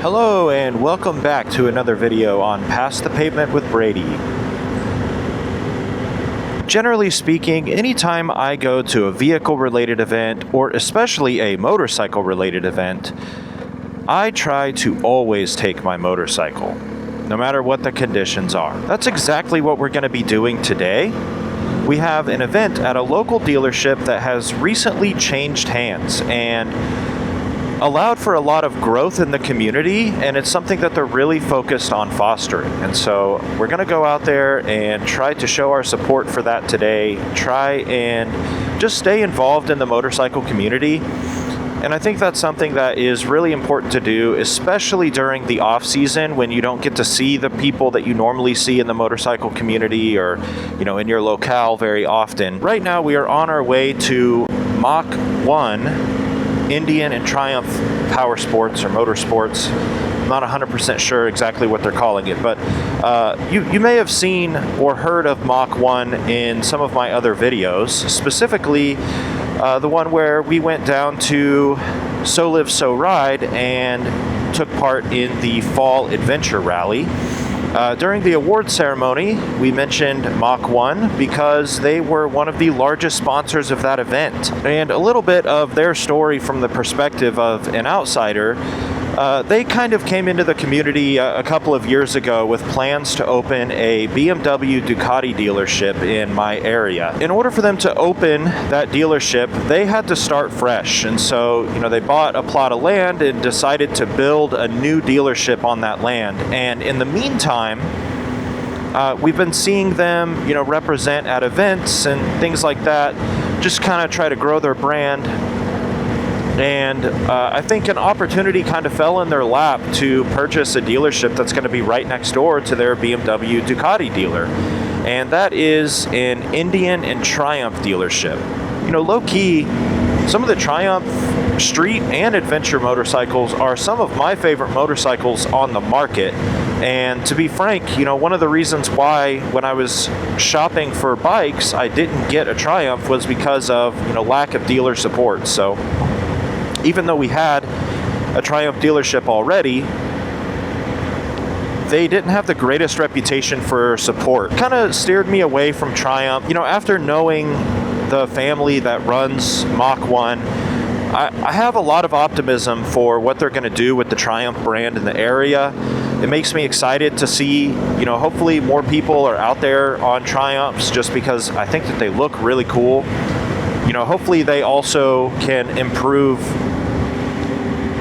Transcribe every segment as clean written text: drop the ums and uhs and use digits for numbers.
Hello and welcome back to another video on Past the Pavement with Brady. Generally speaking, anytime I go to a vehicle-related event, or especially a motorcycle-related event, I try to always take my motorcycle, no matter what the conditions are. That's exactly what we're going to be doing today. We have an event at a local dealership that has recently changed hands and allowed for a lot of growth in the community, and it's something that they're really focused on fostering. And so we're going to go out there and try to show our support for that today, try and just stay involved in the motorcycle community. And I think that's something that is really important to do, especially during the off season when you don't get to see the people that you normally see in the motorcycle community or, in your locale very often. Right now we are on our way to Mach 1 Indian and Triumph Power Sports or Motorsports. I'm not 100% sure exactly what they're calling it, but you may have seen or heard of Mach 1 in some of my other videos, specifically the one where we went down to So Live So Ride and took part in the Fall Adventure Rally. During the award ceremony, we mentioned Mach 1 because they were one of the largest sponsors of that event. And a little bit of their story from the perspective of an outsider, they kind of came into the community a couple of years ago with plans to open a BMW Ducati dealership in my area. In order for them to open that dealership, they had to start fresh. And so, they bought a plot of land and decided to build a new dealership on that land. And in the meantime, we've been seeing them, represent at events and things like that, just kind of try to grow their brand. And I think an opportunity kind of fell in their lap to purchase a dealership that's going to be right next door to their BMW Ducati dealer. And that is an Indian and Triumph dealership. Low-key, some of the Triumph street and adventure motorcycles are some of my favorite motorcycles on the market. And to be frank, one of the reasons why when I was shopping for bikes, I didn't get a Triumph was because of, lack of dealer support. So even though we had a Triumph dealership already, they didn't have the greatest reputation for support. Kind of steered me away from Triumph. After knowing the family that runs Mach 1, I have a lot of optimism for what they're going to do with the Triumph brand in the area. It makes me excited to see, hopefully more people are out there on Triumphs just because I think that they look really cool. Hopefully they also can improve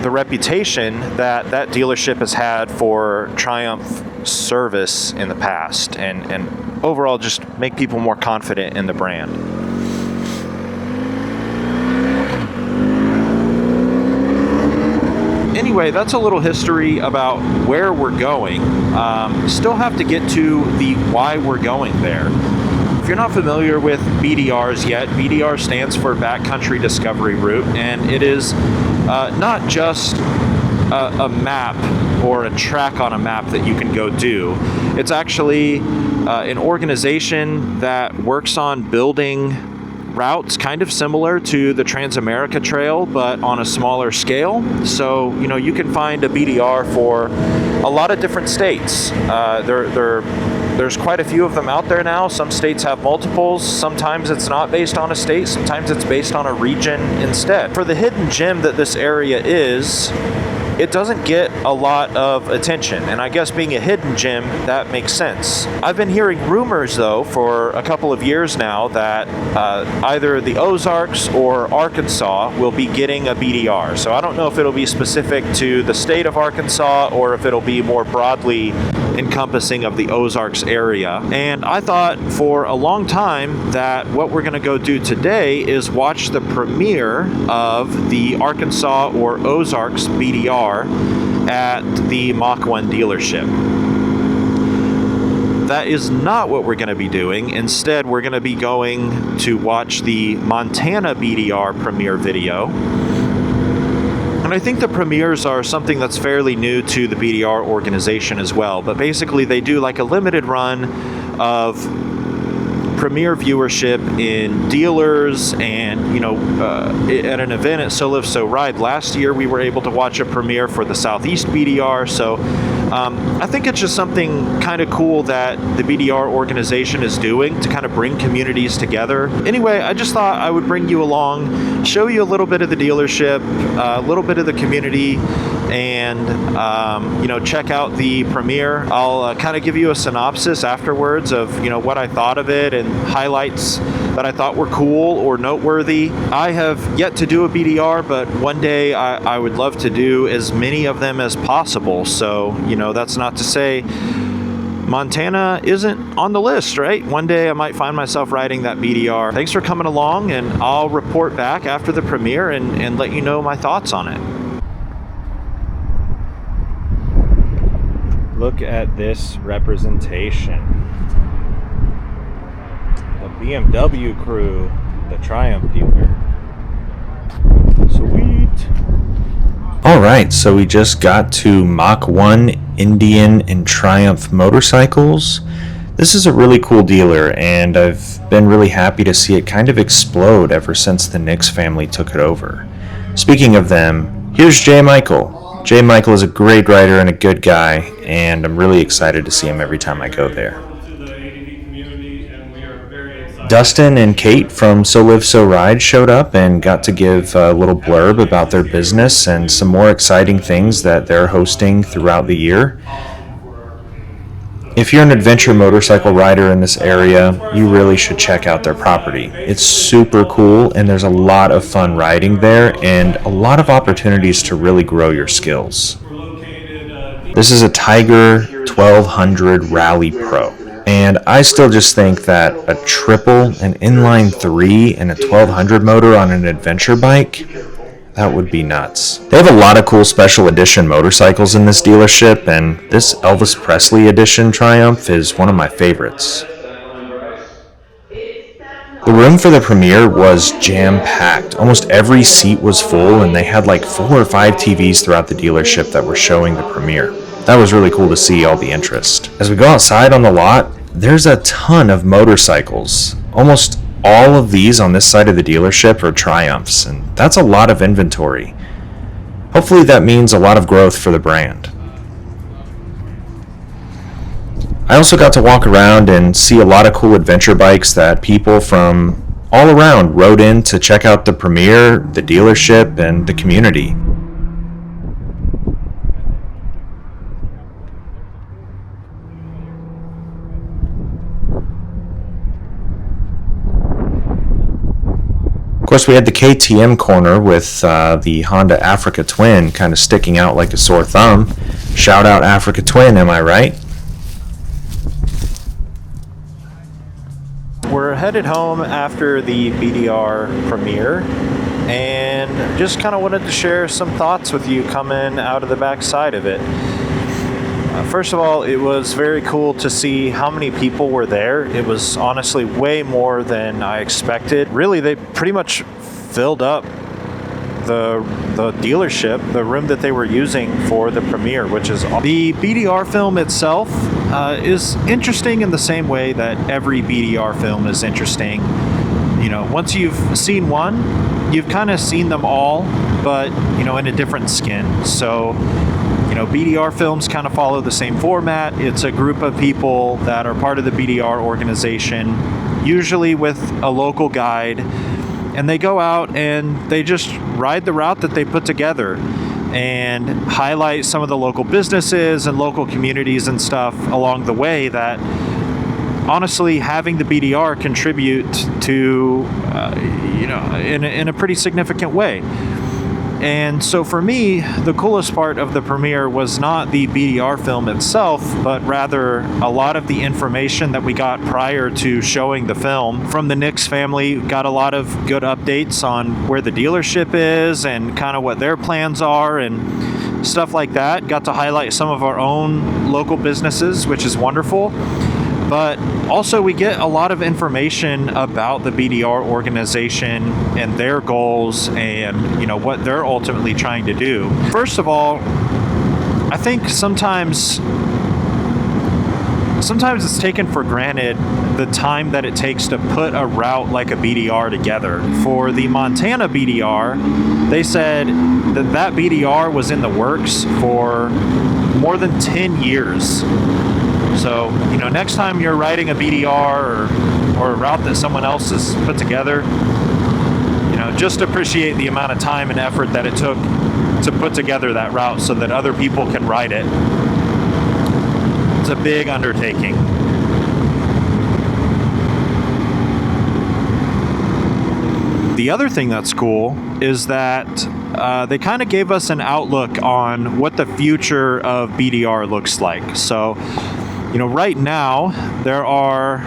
the reputation that that dealership has had for Triumph service in the past and overall just make people more confident in the brand. Anyway, that's a little history about where we're going. Still have to get to the why we're going there. If you're not familiar with BDRs yet, BDR stands for Backcountry Discovery Route, and it is not just a map or a track on a map that you can go do. It's actually an organization that works on building routes kind of similar to the Trans-America Trail, but on a smaller scale. So, you can find a BDR for a lot of different states. There's quite a few of them out there now. Some states have multiples. Sometimes it's not based on a state. Sometimes it's based on a region instead. For the hidden gem that this area is, it doesn't get a lot of attention. And I guess being a hidden gem, that makes sense. I've been hearing rumors, though, for a couple of years now that either the Ozarks or Arkansas will be getting a BDR. So I don't know if it'll be specific to the state of Arkansas or if it'll be more broadly encompassing of the Ozarks area. And I thought for a long time that what we're going to go do today is watch the premiere of the Arkansas or Ozarks BDR at the Mach 1 dealership. That is not what we're going to be doing. Instead, we're going to be going to watch the Montana BDR Premiere video. And I think the premieres are something that's fairly new to the BDR organization as well. But basically, they do like a limited run of Premiere viewership in dealers and, at an event at So Live So Ride last year, we were able to watch a premiere for the Southeast BDR. So I think it's just something kind of cool that the BDR organization is doing to kind of bring communities together. Anyway, I just thought I would bring you along, show you a little bit of the dealership, a little bit of the community, and check out the premiere. I'll kind of give you a synopsis afterwards of what I thought of it and highlights that I thought were cool or noteworthy. I have yet to do a BDR, but one day I would love to do as many of them as possible. So that's not to say Montana isn't on the list, right? One day I might find myself riding that BDR. Thanks for coming along, and I'll report back after the premiere and let you know my thoughts on it. Look at this representation. The BMW crew, the Triumph dealer. Sweet. Alright, so we just got to Mach 1 Indian and Triumph motorcycles. This is a really cool dealer, and I've been really happy to see it kind of explode ever since the Nix family took it over. Speaking of them, here's J. Michael. J. Michael is a great rider and a good guy, and I'm really excited to see him every time I go there. Dustin and Kate from So Live So Ride showed up and got to give a little blurb about their business and some more exciting things that they're hosting throughout the year. If you're an adventure motorcycle rider in this area, you really should check out their property. It's super cool, and there's a lot of fun riding there and a lot of opportunities to really grow your skills. This is a Tiger 1200 Rally Pro, and I still just think that a triple, an inline 3, and a 1200 motor on an adventure bike, that would be nuts. They have a lot of cool special edition motorcycles in this dealership, and this Elvis Presley edition Triumph is one of my favorites. The room for the premiere was jam-packed. Almost every seat was full, and they had like 4 or 5 TVs throughout the dealership that were showing the premiere. That was really cool to see all the interest. As we go outside on the lot, there's a ton of motorcycles. Almost all of these on this side of the dealership are Triumphs, and that's a lot of inventory. Hopefully that means a lot of growth for the brand. I also got to walk around and see a lot of cool adventure bikes that people from all around rode in to check out the premiere, the dealership, and the community. Of course, we had the KTM corner with the Honda Africa Twin kind of sticking out like a sore thumb. Shout out Africa Twin, am I right? We're headed home after the BDR premiere, and just kind of wanted to share some thoughts with you coming out of the backside of it. First of all, it was very cool to see how many people were there. It was honestly way more than I expected. Really, they pretty much filled up the dealership, the room that they were using for the premiere, which is awesome. The BDR film itself is interesting in the same way that every BDR film is interesting. Once you've seen one, you've kind of seen them all, but in a different skin. So BDR films kind of follow the same format. It's a group of people that are part of the BDR organization, usually with a local guide, and they go out and they just ride the route that they put together and highlight some of the local businesses and local communities and stuff along the way that honestly having the BDR contribute to in a pretty significant way. And so for me, the coolest part of the premiere was not the BDR film itself, but rather a lot of the information that we got prior to showing the film. From the Nix family, got a lot of good updates on where the dealership is and kind of what their plans are and stuff like that. Got to highlight some of our own local businesses, which is wonderful. But also we get a lot of information about the BDR organization and their goals and what they're ultimately trying to do. First of all, I think sometimes sometimes it's taken for granted the time that it takes to put a route like a BDR together. For the Montana BDR, they said that BDR was in the works for more than 10 years. So, next time you're writing a BDR or a route that someone else has put together, just appreciate the amount of time and effort that it took to put together that route so that other people can ride it. It's a big undertaking. The other thing that's cool is that they kind of gave us an outlook on what the future of BDR looks like. So, right now there are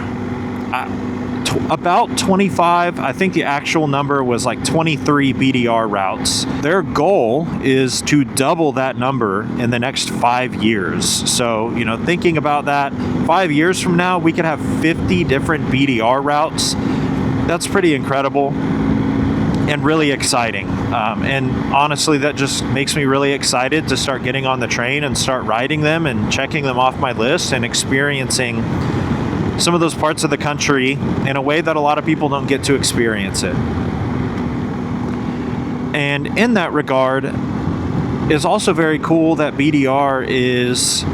about 25, I think the actual number was like 23 BDR routes. Their goal is to double that number in the next 5 years. So, thinking about that, 5 years from now, we could have 50 different BDR routes. That's pretty incredible and really exciting. And honestly, that just makes me really excited to start getting on the train and start riding them and checking them off my list and experiencing some of those parts of the country in a way that a lot of people don't get to experience it. And in that regard, it's also very cool that BDR is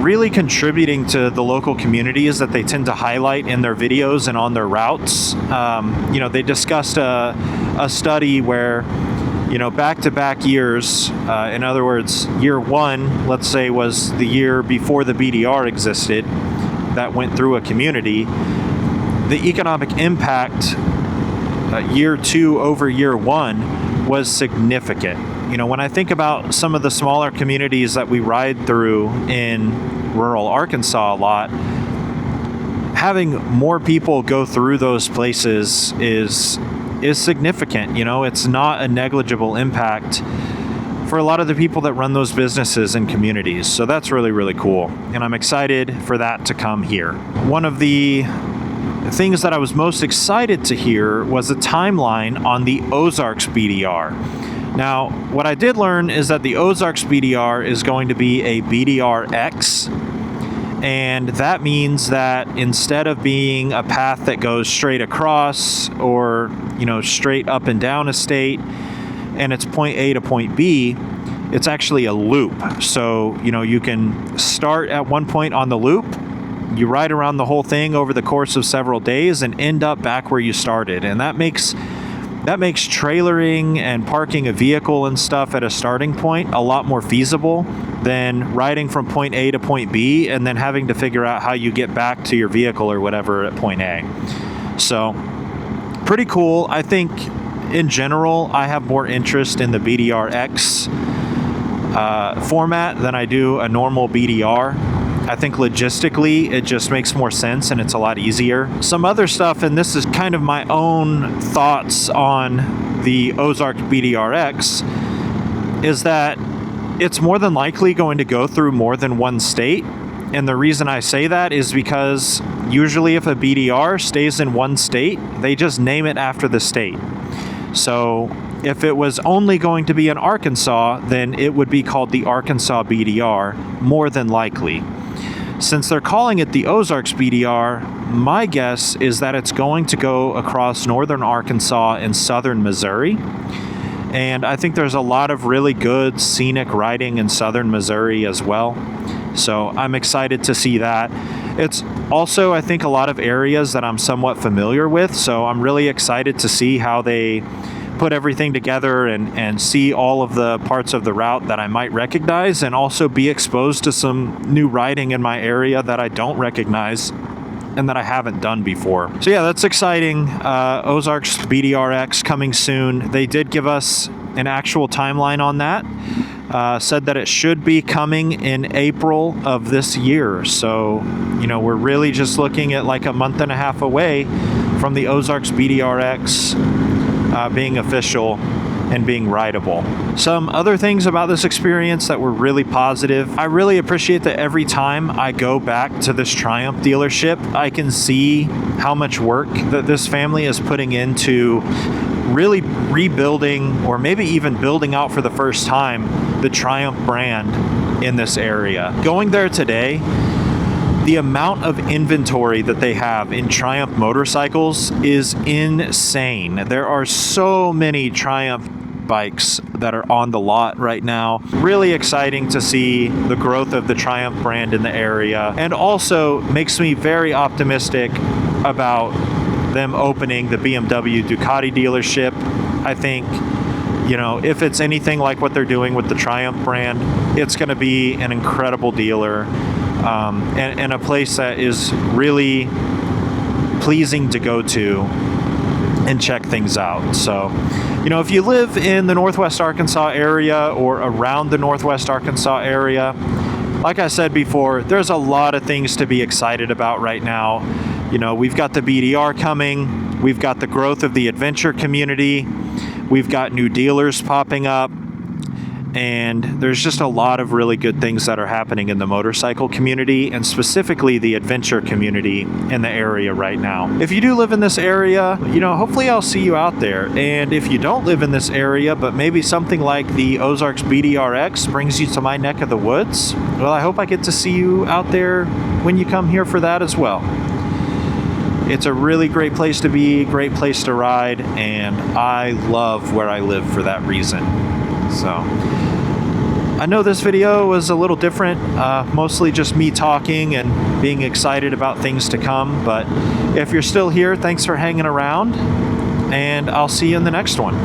really contributing to the local communities that they tend to highlight in their videos and on their routes. They discussed a study where, back-to-back years, in other words, year one, let's say, was the year before the BDR existed, that went through a community. The economic impact year two over year one was significant. When I think about some of the smaller communities that we ride through in rural Arkansas a lot, having more people go through those places is significant. It's not a negligible impact for a lot of the people that run those businesses and communities. So that's really, really cool. And I'm excited for that to come here. One of the things that I was most excited to hear was a timeline on the Ozarks BDR. Now, what I did learn is that the Ozarks BDR is going to be a BDR-X. And that means that instead of being a path that goes straight across or, straight up and down a state, and it's point A to point B, it's actually a loop. So, you can start at one point on the loop, you ride around the whole thing over the course of several days and end up back where you started. And that makes trailering and parking a vehicle and stuff at a starting point a lot more feasible than riding from point A to point B and then having to figure out how you get back to your vehicle or whatever at point A. So, pretty cool. I think in general, I have more interest in the BDR-X format than I do a normal BDR. I think logistically, it just makes more sense and it's a lot easier. Some other stuff, and this is kind of my own thoughts on the Ozarks BDR-X, is that it's more than likely going to go through more than one state. And the reason I say that is because usually if a BDR stays in one state, they just name it after the state. So if it was only going to be in Arkansas, then it would be called the Arkansas BDR, more than likely. Since they're calling it the Ozarks BDR, my guess is that it's going to go across northern Arkansas and southern Missouri. And I think there's a lot of really good scenic riding in southern Missouri as well. So I'm excited to see that. It's also, I think, a lot of areas that I'm somewhat familiar with. So I'm really excited to see how they put everything together and see all of the parts of the route that I might recognize, and also be exposed to some new riding in my area that I don't recognize and that I haven't done before. So yeah, that's exciting. Ozarks BDR-X coming soon. They did give us an actual timeline on that. Said that it should be coming in April of this year. So, we're really just looking at like a month and a half away from the Ozarks BDR-X being official and being rideable. Some other things about this experience that were really positive. I really appreciate that every time I go back to this Triumph dealership, I can see how much work that this family is putting into really rebuilding, or maybe even building out for the first time, the Triumph brand in this area. Going there today, The amount of inventory that they have in Triumph motorcycles is insane. There are so many Triumph bikes that are on the lot right now. Really exciting to see the growth of the Triumph brand in the area, and also makes me very optimistic about them opening the BMW Ducati dealership. I think, you know, if it's anything like what they're doing with the Triumph brand, it's going to be an incredible dealer, and a place that is really pleasing to go to and check things out. So, you know, if you live in the Northwest Arkansas area or around the Northwest Arkansas area, like I said before, there's a lot of things to be excited about right now. You know, we've got the BDR coming, we've got the growth of the adventure community, we've got new dealers popping up, and there's just a lot of really good things that are happening in the motorcycle community, and specifically the adventure community in the area right now. If you do live in this area, you know, hopefully I'll see you out there. And if you don't live in this area, but maybe something like the Ozarks BDR-X brings you to my neck of the woods, well, I hope I get to see you out there when you come here for that as well. It's a really great place to be, great place to ride, and I love where I live for that reason. So, I know this video was a little different, mostly just me talking and being excited about things to come, but if you're still here, thanks for hanging around, and I'll see you in the next one.